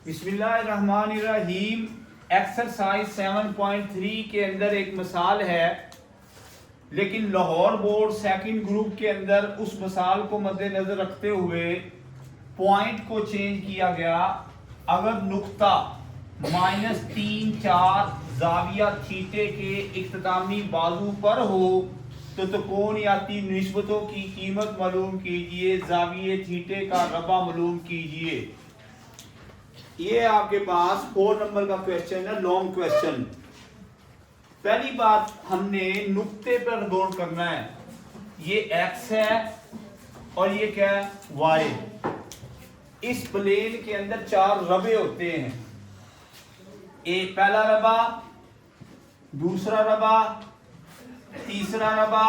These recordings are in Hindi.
बिस्मिल्लाहिर्रहमानिर्रहीम। एक्सरसाइज 7.3 के अंदर एक मिसाल है, लेकिन लाहौर बोर्ड सेकंड ग्रुप के अंदर उस मिसाल को मद्देनजर रखते हुए पॉइंट को चेंज किया गया। अगर नुक्ता -3 4 जाविया थीटे के इख्तितामी बाजू पर हो तो त्रिकोणियाती निस्बतों की कीमत मालूम कीजिए, जाविये थीटे का रबा मालूम कीजिए। ये आपके पास 4 नंबर का क्वेश्चन है, लॉन्ग क्वेश्चन। पहली बात हमने नुक्ते पर गौर करना है। ये x है और ये क्या है, y। इस प्लेन के अंदर 4 रबे होते हैं। एक पहला रबा, दूसरा रबा, तीसरा रबा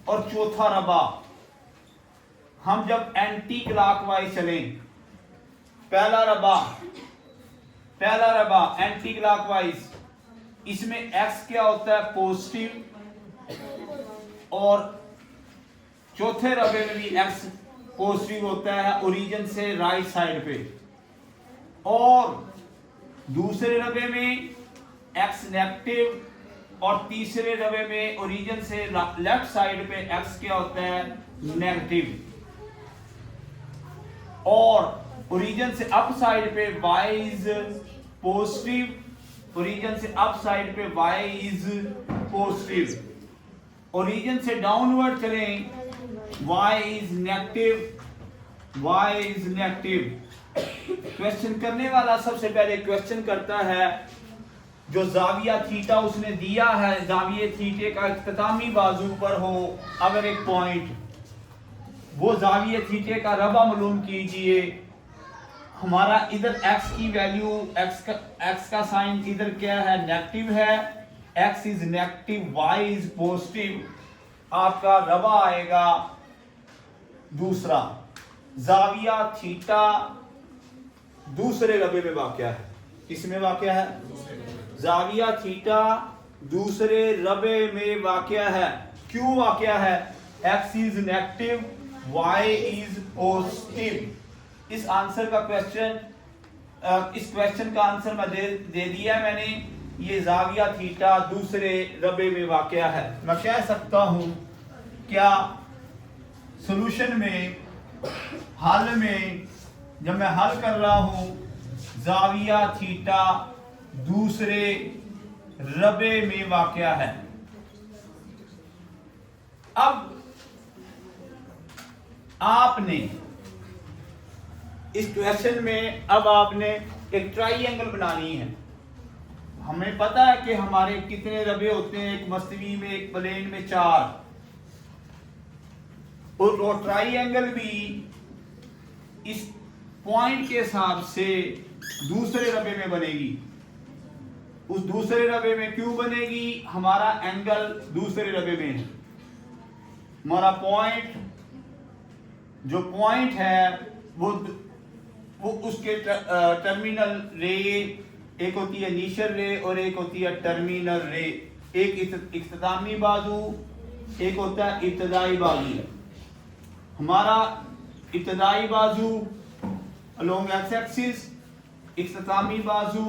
और चौथा रबा। हम जब एंटी क्लॉकवाइज चलें, पहला रबा एंटी क्लॉकवाइज, इसमें x क्या होता है, पॉजिटिव, और चौथे रबे में भी x पॉजिटिव होता है ओरिजिन से राइट साइड पे, और दूसरे रबे में x नेगेटिव, और तीसरे रबे में ओरिजिन से लेफ्ट साइड पे x क्या होता है, नेगेटिव, और ओरिजिन से अप साइड पे y इज पॉजिटिव, ओरिजिन से अप साइड पे y इज पॉजिटिव। ओरिजिन से डाउनवर्ड चलें, y इज नेगेटिव। क्वेश्चन करने वाला सबसे पहले क्वेश्चन करता है, जो जाविया थीटा उसने दिया है, जाविये थीटे का इख्तितामी बाजू पर हो अगर एक पॉइंट, वो जाविये थीटे का रबा मालूम कीजिए। हमारा इधर x की वैल्यू, x का साइन इधर क्या है, नेगेटिव है, x is negative, y is positive. आपका रबा आएगा दूसरा। जाविया थीटा दूसरे रबे में वाक़या है। किसमें वाक़या है, जाविया थीटा दूसरे रबे में वाक़या है। क्यों वाक़या है, x is negative, y is positive. इस आंसर का क्वेश्चन, इस क्वेश्चन का आंसर मैं दे दिया है मैंने। ये जाविया थीटा दूसरे रबे में वाक़या है। मैं कह सकता हूं क्या सॉल्यूशन में, हल में, जब मैं हल कर रहा हूं, जाविया थीटा दूसरे रबे में वाक़या है। अब आपने इस क्वेश्चन में आपने एक ट्राइंगल बनानी है। हमें पता है कि हमारे कितने रबे होते हैं, एक मस्तवी में, एक प्लेन में 4, और ट्राइंगल भी इस पॉइंट के हिसाब से दूसरे रबे में बनेगी। उस दूसरे रबे में क्यों बनेगी, हमारा एंगल दूसरे रबे में है। हमारा पॉइंट, जो पॉइंट है वो उसके टर्मिनल रे, एक होती है इनिशियल रे और एक होती है टर्मिनल रे। एक इख्तितामी बाजू, एक होता है इब्तदाई बाजू। हमारा इब्तदाई बाजू अलोंग एक्स एक्सिस, इख्तितामी बाजू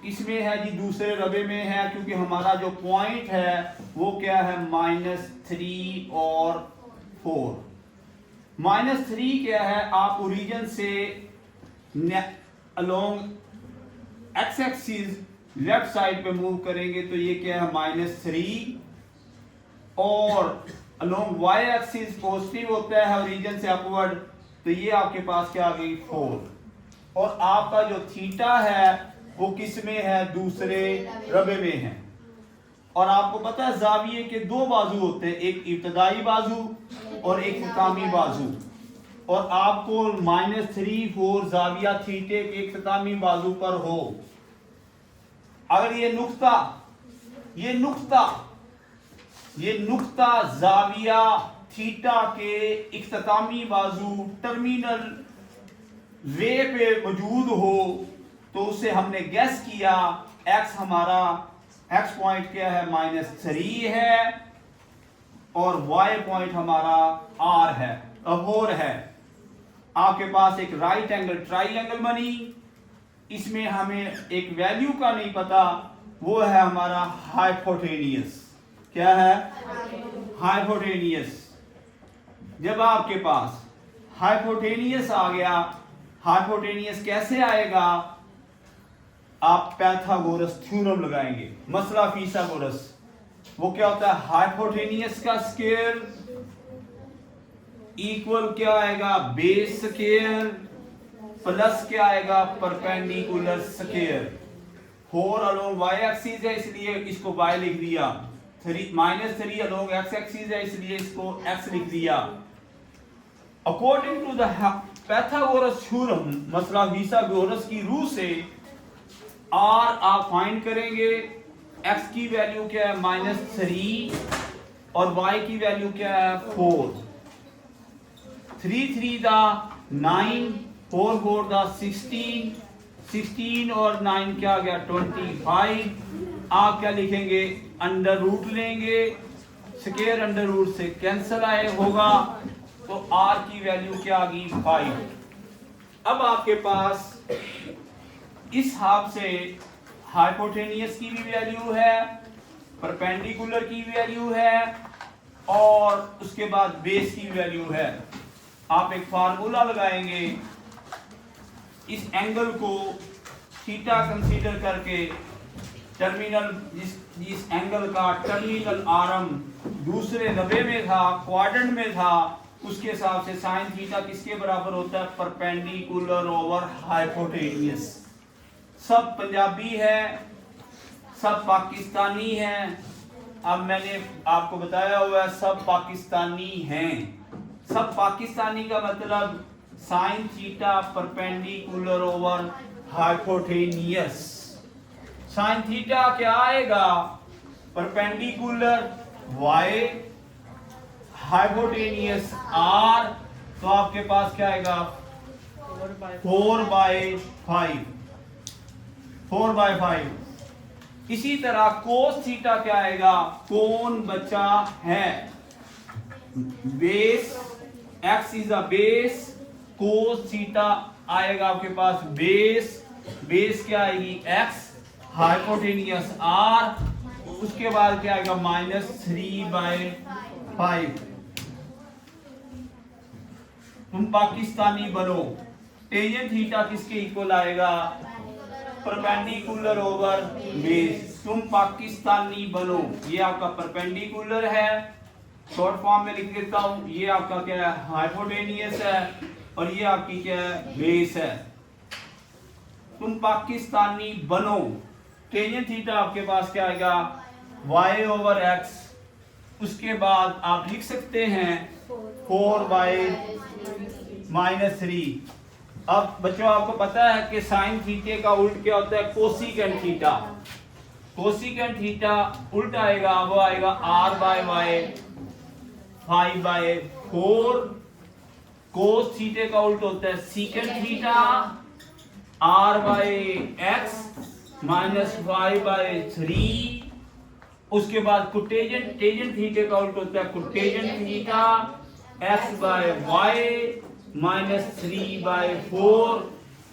किसमें है जी, दूसरे रबे में है, क्योंकि हमारा जो पॉइंट है वो क्या है, -3 और 4। -3 क्या है, आप ओरिजिन से along x axis left side पे मूव करेंगे तो ये क्या है, -3, और अलोंग वाई एक्सिस पॉजिटिव होता है ओरिजिन से अपवर्ड, तो ये आपके पास क्या आ गई, 4। और आपका जो थीटा है वो किस में है, दूसरे रबे में है। और आपको पता है जाविये के 2 बाजू होते हैं, एक इब्तदाई बाजू और एक इख्तितामी बाजू। और आपको -3 4 जाविया थीटे के इख्तितामी बाजू पर हो, अगर ये नुक्ता जाविया थीटा के इख्तितामी बाजू टर्मिनल रे पे मौजूद हो, तो उसे हमने गैस किया, x हमारा x पॉइंट क्या है, -3 है, और y पॉइंट हमारा r है, अबोर है। आपके पास एक राइट एंगल ट्राइंगल बनी। इसमें हमें एक वैल्यू का नहीं पता, वो है हमारा हाइपोटेनियस। क्या है? हाइपोटेनियस। जब आपके पास हाइपोटेनियस आ गया, हाइपोटेनियस कैसे आएगा? आप पाइथागोरस थ्योरम लगाएंगे, मसला फिसागोरस। वो क्या होता है? हाइपोटेनियस का स्क्वायर इक्वल क्या आएगा? बेस स्क्वायर प्लस क्या आएगा? Perpendicular square. 4 along y axis है इसलिए इसको y लिख दिया, 3 अलोंग x एक्सिस है इसलिए इसको x लिख दिया। According to the Pythagoras theorem, मसला फिसागोरस की रूल से r आप फाइंड करेंगे। x की वैल्यू क्या है? -3 और y की वैल्यू क्या है? 4। 3 3 दा 9, 4 4 दा 16, 16 और 9 क्या आ गया? 25। आप क्या लिखेंगे? अंडर रूट लेंगे, स्क्वायर अंडर रूट से कैंसल आए होगा, तो r की वैल्यू क्या आ गई? 5। अब आपके पास इस हिसाब से हाइपोटेनियस की भी वैल्यू है, परपेंडिकुलर की वैल्यू है और उसके बाद बेस की वैल्यू है। आप एक फार्मूला लगाएंगे, इस एंगल को थीटा कंसीडर करके टर्मिनल जिस एंगल का टर्मिनल आर्म दूसरे 90 में था, क्वाड्रेंट में था, उसके हिसाब से साइन थीटा किसके बराबर होता है? Perpendicular over hypotenuse. सब पंजाबी है, सब पाकिस्तानी हैं। अब मैंने आपको बताया हुआ है सब पाकिस्तानी हैं। सब पाकिस्तानी का मतलब sine theta perpendicular over hypotenuse. Sine theta क्या आएगा? परपेंडिकुलर y, हाइपोटेनियस r, तो आपके पास क्या आएगा? 4/5। इसी तरह कोस थीटा क्या आएगा? कोण बचा है, base x is a base, cos theta आएगा आपके पास बेस, बेस क्या आएगी? x, हाइपोटेनियस r, उसके बाद क्या आएगा? -3/5। तुम पाकिस्तानी बनो। टेंजेंट थीटा किसके इक्वल आएगा? Perpendicular over base. तुम पाकिस्तानी बनो। ये आपका परपेंडिकुलर है, शॉर्ट फॉर्म में लिख देता हूं। ये आपका क्या है? हाइपोटेनियस है और ये आपकी क्या है? बेस है। तुम पाकिस्तानी बनो। टेंजेंट थीटा आपके पास क्या आएगा? y/x। उसके बाद आप लिख सकते हैं 4/-3। अब बच्चों आपको पता है कि साइन थीटे का उल्ट क्या होता है? Cosecant theta. कोसिकेंट थीटा उल्ट आएगा, वो आएगा r/y 5/4। कोस थीटे का उल्ट होता है सीकेंट थीटा, r/x -y/3। उसके बाद कोटेजेंट थीटे का उल्ट होता है कोटेजेंट थीटा, x/y -3/4।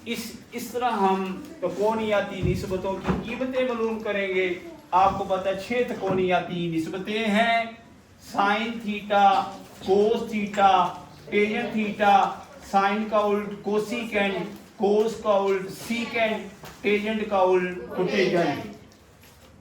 इस तरह हम त्रिकोणीयती निस्बतों की कीमतें मालूम करेंगे। आपको पता है 6 त्रिकोणीयती निस्बतें हैं: sine theta, cos theta, tangent theta, sine का उल्ट कोसिकेंट, कोस का उल्ट सीकेंट, टेंजेंट का उल्ट कोटेजेंट।